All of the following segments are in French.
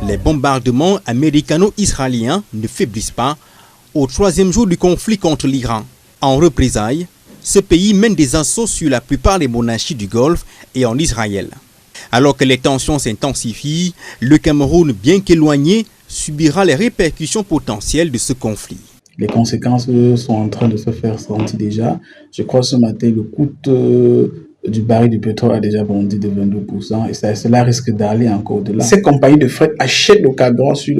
Les bombardements américano-israéliens ne faiblissent pas au troisième jour du conflit contre l'Iran. En représailles, ce pays mène des assauts sur la plupart des monarchies du Golfe et en Israël. Alors que les tensions s'intensifient, le Cameroun, bien qu'éloigné, subira les répercussions potentielles de ce conflit. Les conséquences sont en train de se faire sentir déjà. Je crois ce matin, le coût du baril de pétrole a déjà bondi de 22% et cela risque d'aller encore au-delà. Ces compagnies de fret achètent le carburant sur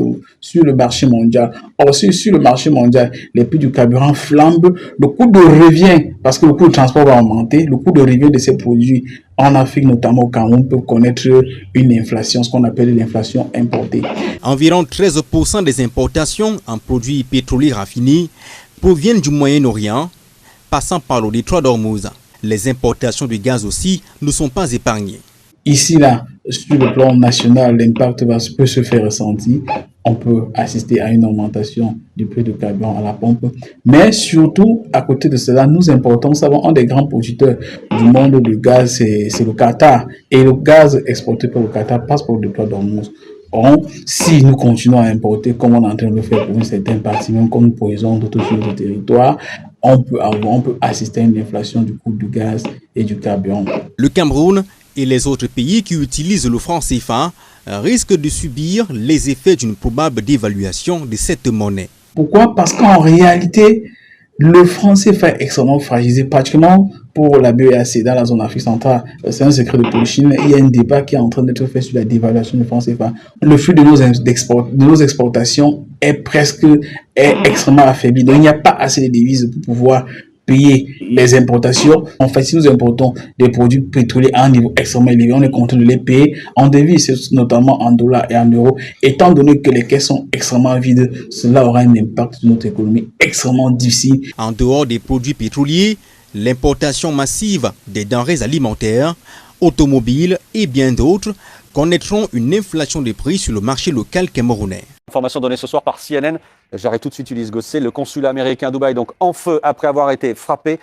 le marché mondial. Or, sur le marché mondial, les prix du carburant flambent. Le coût de revient, parce que le coût de transport va augmenter, le coût de revient de ces produits en Afrique, notamment au Cameroun, peut connaître une inflation, ce qu'on appelle l'inflation importée. Environ 13% des importations en produits pétroliers raffinés proviennent du Moyen-Orient, passant par le détroit d'Ormuz. Les importations de gaz aussi ne sont pas épargnées. Ici, là, sur le plan national, l'impact peut se faire ressentir. On peut assister à une augmentation du prix du carburant à la pompe. Mais surtout, à côté de cela, nous importons, nous savons, un des grands producteurs du monde de gaz, c'est le Qatar. Et le gaz exporté par le Qatar passe par le détroit d'Ormuz. Or, si nous continuons à importer comme on est en train de le faire pour une certaine partie, même comme nous posons d'autres sur le territoire, on peut assister à une inflation du coût du gaz et du carburant. Le Cameroun et les autres pays qui utilisent le franc CFA risquent de subir les effets d'une probable dévaluation de cette monnaie. Pourquoi? Parce qu'en réalité, le franc CFA est extrêmement fragilisé, particulièrement pour la BEAC dans la zone Afrique centrale. C'est un secret de polichinelle. Il y a un débat qui est en train d'être fait sur la dévaluation du franc CFA. Le flux de nos exportations est extrêmement affaibli. Donc, il n'y a pas assez de devises pour pouvoir payer les importations. En fait, si nous importons des produits pétroliers à un niveau extrêmement élevé, on est contraint de les payer en devises, notamment en dollars et en euros. Étant donné que les caisses sont extrêmement vides, cela aura un impact sur notre économie extrêmement difficile. En dehors des produits pétroliers, l'importation massive des denrées alimentaires, automobiles et bien d'autres connaîtront une inflation des prix sur le marché local camerounais. Information donnée ce soir par CNN. J'arrête tout de suite Ulysse Gosset. Le consulat américain à Dubaï donc en feu après avoir été frappé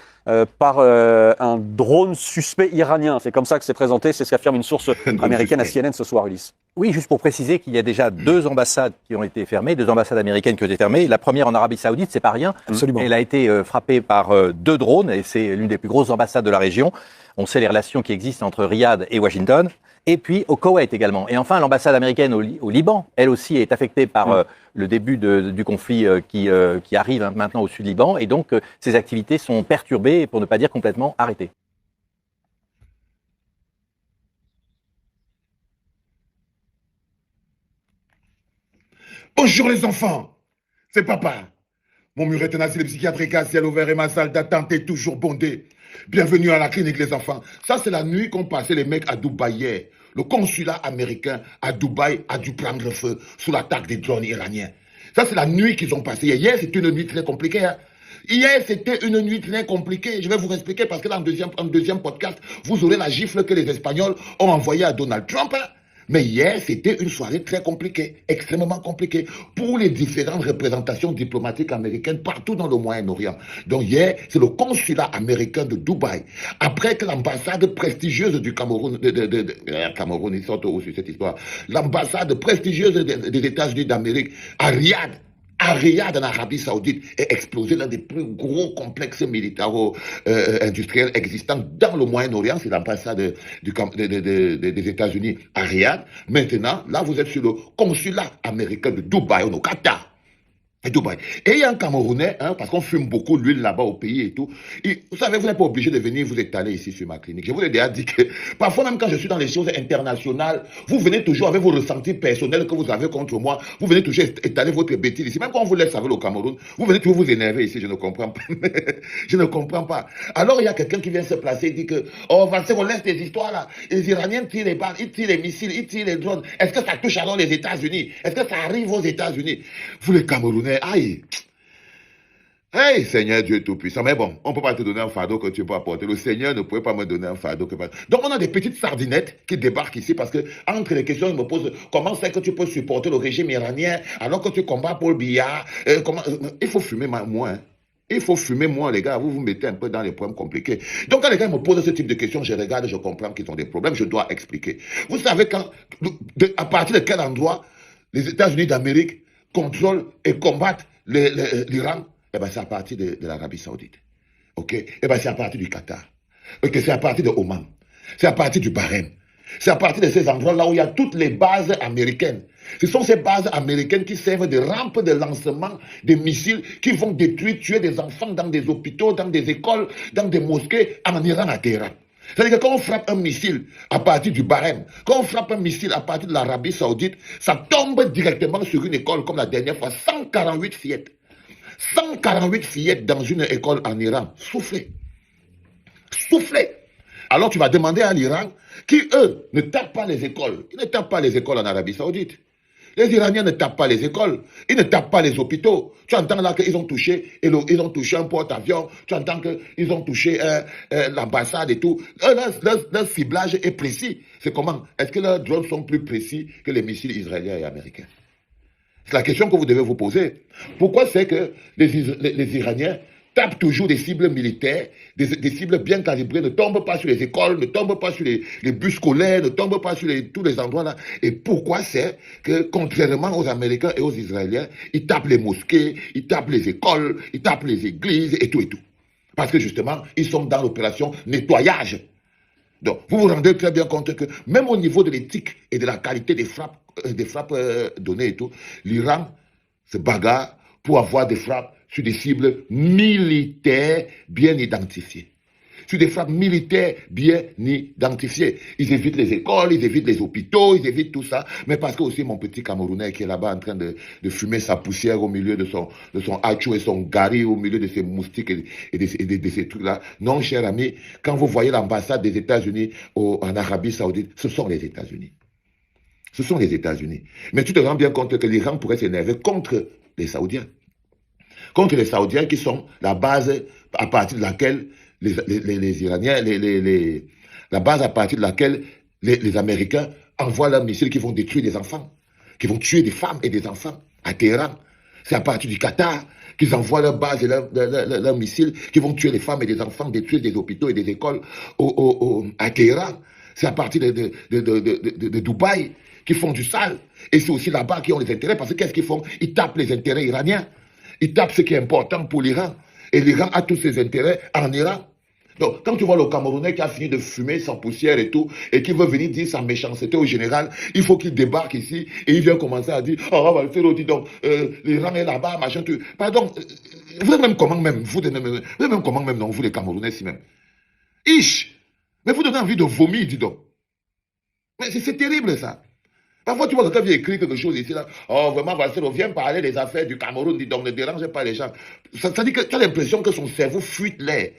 par un drone suspect iranien. C'est comme ça que c'est présenté. C'est ce qu'affirme une source américaine à CNN ce soir, Ulysse. Oui, juste pour préciser qu'il y a déjà deux ambassades qui ont été fermées, deux ambassades américaines qui ont été fermées. La première en Arabie Saoudite, c'est pas rien. Absolument. Elle a été frappée par deux drones et c'est l'une des plus grosses ambassades de la région. On sait les relations qui existent entre Riyad et Washington. Et puis au Koweït également. Et enfin, l'ambassade américaine au Liban, elle aussi est affectée par le début du conflit qui arrive maintenant au sud Liban. Et donc, ses activités sont perturbées, pour ne pas dire complètement arrêtées. Bonjour les enfants, c'est papa. Mon mur est un asile psychiatrique à ciel ouvert et ma salle d'attente est toujours bondée. Bienvenue à la clinique les enfants. Ça c'est la nuit qu'ont passé les mecs à Dubaï hier. Le consulat américain à Dubaï a dû prendre feu sous l'attaque des drones iraniens. Ça c'est la nuit qu'ils ont passée hier. Hier c'était une nuit très compliquée. Hier c'était une nuit très compliquée. Je vais vous expliquer parce que dans le deuxième podcast, vous aurez la gifle que les Espagnols ont envoyée à Donald Trump. Mais hier, c'était une soirée très compliquée, extrêmement compliquée, pour les différentes représentations diplomatiques américaines partout dans le Moyen-Orient. Donc hier, c'est le consulat américain de Dubaï. Après que l'ambassade prestigieuse du Cameroun, Cameroun, ils sortent aussi cette histoire, l'ambassade prestigieuse des États-Unis d'Amérique à Riyad, en Arabie Saoudite, est explosé l'un des plus gros complexes militaro-industriels existants dans le Moyen-Orient. C'est l'ambassade des États-Unis à Riyad. Maintenant, là, vous êtes sur le consulat américain de Dubaï, au Qatar. Dubaï. Et il y a un Camerounais, parce qu'on fume beaucoup l'huile là-bas au pays et tout. Vous savez, vous n'êtes pas obligé de venir vous étaler ici sur ma clinique. Je vous l'ai déjà dit que parfois, même quand je suis dans les choses internationales, vous venez toujours avec vos ressentis personnels que vous avez contre moi. Vous venez toujours étaler votre bêtise ici. Même quand on vous laisse avec le Cameroun, vous venez toujours vous énerver ici. Je ne comprends pas. Je ne comprends pas. Alors, il y a quelqu'un qui vient se placer et dit que, oh, Vincent, on laisse des histoires là. Les Iraniens tirent les balles, ils tirent les missiles, ils tirent les drones. Est-ce que ça touche alors les États-Unis? Est-ce que ça arrive aux États-Unis? Vous, les Camerounais, aïe! Hey, Seigneur Dieu Tout-Puissant. Mais bon, on ne peut pas te donner un fardeau que tu peux apporter. Le Seigneur ne pouvait pas me donner un fardeau que... Donc, on a des petites sardinettes qui débarquent ici parce que, entre les questions, ils me posent comment c'est que tu peux supporter le régime iranien alors que tu combats Paul Biya. Il faut fumer moins. Il faut fumer moins, les gars. Vous vous mettez un peu dans les problèmes compliqués. Donc, quand les gars me posent ce type de questions, je regarde, je comprends qu'ils ont des problèmes, je dois expliquer. Vous savez à partir de quel endroit les États-Unis d'Amérique contrôlent et combattent l'Iran, eh ben, c'est à partir de l'Arabie Saoudite. Ok? Eh ben, c'est à partir du Qatar. Ok, c'est à partir de Oman. C'est à partir du Bahreïn. C'est à partir de ces endroits-là où il y a toutes les bases américaines. Ce sont ces bases américaines qui servent de rampes de lancement des missiles qui vont détruire, tuer des enfants dans des hôpitaux, dans des écoles, dans des mosquées, en Iran, à Téhéran. C'est-à-dire que quand on frappe un missile à partir du Bahreïn, quand on frappe un missile à partir de l'Arabie Saoudite, ça tombe directement sur une école comme la dernière fois, 148 fillettes. 148 fillettes dans une école en Iran. Soufflez. Soufflez. Alors tu vas demander à l'Iran qui, eux, ne tapent pas les écoles. Ils ne tapent pas les écoles en Arabie Saoudite. Les Iraniens ne tapent pas les écoles. Ils ne tapent pas les hôpitaux. Tu entends là qu'ils ont touché, ils ont touché un porte-avions. Tu entends qu'ils ont touché l'ambassade et tout. Leur ciblage est précis. C'est comment? Est-ce que leurs drones sont plus précis que les missiles israéliens et américains? C'est la question que vous devez vous poser. Pourquoi c'est que les Iraniens tapent toujours des cibles militaires, des cibles bien calibrées, ne tombent pas sur les écoles, ne tombent pas sur les bus scolaires, ne tombent pas sur tous les endroits là. Et pourquoi c'est que, contrairement aux Américains et aux Israéliens, ils tapent les mosquées, ils tapent les écoles, ils tapent les églises et tout et tout. Parce que justement, ils sont dans l'opération nettoyage. Donc, vous vous rendez très bien compte que même au niveau de l'éthique et de la qualité des frappes données et tout, l'Iran se bagarre pour avoir des frappes sur des cibles militaires bien identifiées. Sur des frappes militaires bien identifiées. Ils évitent les écoles, ils évitent les hôpitaux, ils évitent tout ça. Mais parce que aussi mon petit Camerounais qui est là-bas en train de fumer sa poussière au milieu de son hachou et son gari, au milieu de ses moustiques et de ces trucs-là. Non, cher ami, quand vous voyez l'ambassade des États-Unis en Arabie Saoudite, ce sont les États-Unis. Ce sont les États-Unis. Mais tu te rends bien compte que l'Iran pourrait s'énerver contre les Saoudiens. Contre les Saoudiens qui sont la base à partir de laquelle les Iraniens, la base à partir de laquelle les Américains envoient leurs missiles qui vont détruire des enfants, qui vont tuer des femmes et des enfants à Téhéran. C'est à partir du Qatar qu'ils envoient leurs bases et leurs missiles qui vont tuer les femmes et des enfants, détruire des hôpitaux et des écoles à Téhéran. C'est à partir de Dubaï qu'ils font du sale. Et c'est aussi là-bas qu'ils ont les intérêts, parce que qu'est-ce qu'ils font? Ils tapent les intérêts iraniens. Ils tapent ce qui est important pour l'Iran. Et l'Iran a tous ses intérêts en Iran. Donc, quand tu vois le Camerounais qui a fini de fumer sans poussière et tout, et qui veut venir dire sa méchanceté au général, il faut qu'il débarque ici, et il vient commencer à dire, oh, Valfero, dis donc, l'Iran est là-bas, machin, tu... Pardon, vous êtes même comment même, vous êtes même comment même, non, vous les Camerounais, si même. Ish! Mais vous donnez envie de vomir, dis donc. Mais c'est terrible, ça. Parfois, tu vois quelqu'un vient écrire quelque chose ici, là. Oh, vraiment, Valsero, viens parler des affaires du Cameroun, dis donc, ne dérangez pas les gens. Ça dit que tu as l'impression que son cerveau fuite l'air.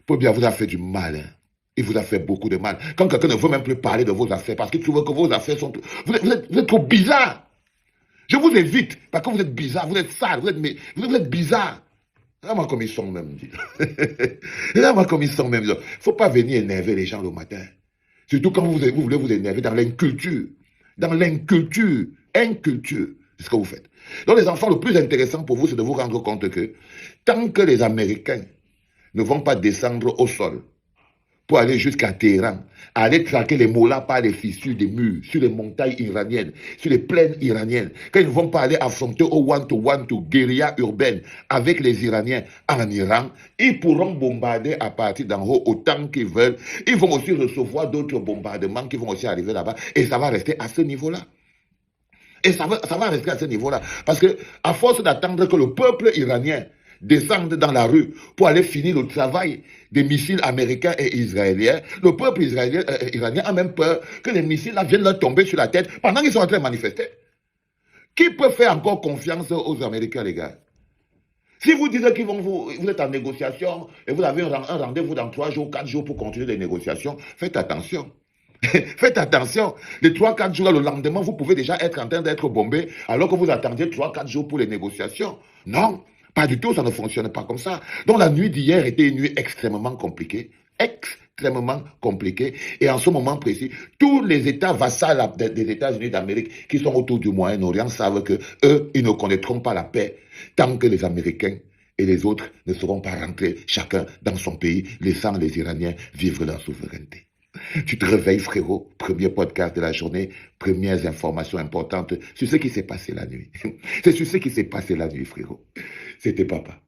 Pour bien, vous a fait du mal. Hein. Il vous a fait beaucoup de mal. Quand quelqu'un ne veut même plus parler de vos affaires, parce qu'il trouve que vos affaires sont... Vous êtes trop bizarre. Je vous évite, parce que vous êtes bizarre, vous êtes sale, vous êtes bizarre. Regarde-moi comme ils sont même, dit. Regarde-moi comme ils sont même. Il ne faut pas venir énerver les gens le matin. Surtout quand vous voulez vous énerver dans l'inculture. Dans l'inculture, inculture, c'est ce que vous faites. Donc les enfants, le plus intéressant pour vous, c'est de vous rendre compte que tant que les Américains ne vont pas descendre au sol pour aller jusqu'à Téhéran, aller traquer les mollahs par les fissures des murs, sur les montagnes iraniennes, sur les plaines iraniennes, quand ils ne vont pas aller affronter au one-to-one, guérilla urbaine avec les Iraniens en Iran, ils pourront bombarder à partir d'en haut autant qu'ils veulent. Ils vont aussi recevoir d'autres bombardements qui vont aussi arriver là-bas, et ça va rester à ce niveau-là. Et ça va rester à ce niveau-là. Parce que, à force d'attendre que le peuple iranien descendent dans la rue pour aller finir le travail des missiles américains et israéliens, le peuple iranien a même peur que les missiles là viennent leur tomber sur la tête pendant qu'ils sont en train de manifester. Qui peut faire encore confiance aux Américains, les gars? Si vous dites que vous êtes en négociation et vous avez un rendez-vous dans 3 jours, 4 jours pour continuer les négociations, faites attention. Faites attention. Les 3-4 jours, le lendemain, vous pouvez déjà être en train d'être bombé alors que vous attendiez 3-4 jours pour les négociations. Non. Pas du tout, ça ne fonctionne pas comme ça. Donc la nuit d'hier était une nuit extrêmement compliquée. Extrêmement compliquée. Et en ce moment précis, tous les États vassals des États-Unis d'Amérique qui sont autour du Moyen-Orient savent que eux, ils ne connaîtront pas la paix tant que les Américains et les autres ne seront pas rentrés chacun dans son pays, laissant les Iraniens vivre leur souveraineté. Tu te réveilles, frérot, premier podcast de la journée, premières informations importantes sur ce qui s'est passé la nuit. C'est sur ce qui s'est passé la nuit, frérot. C'était papa.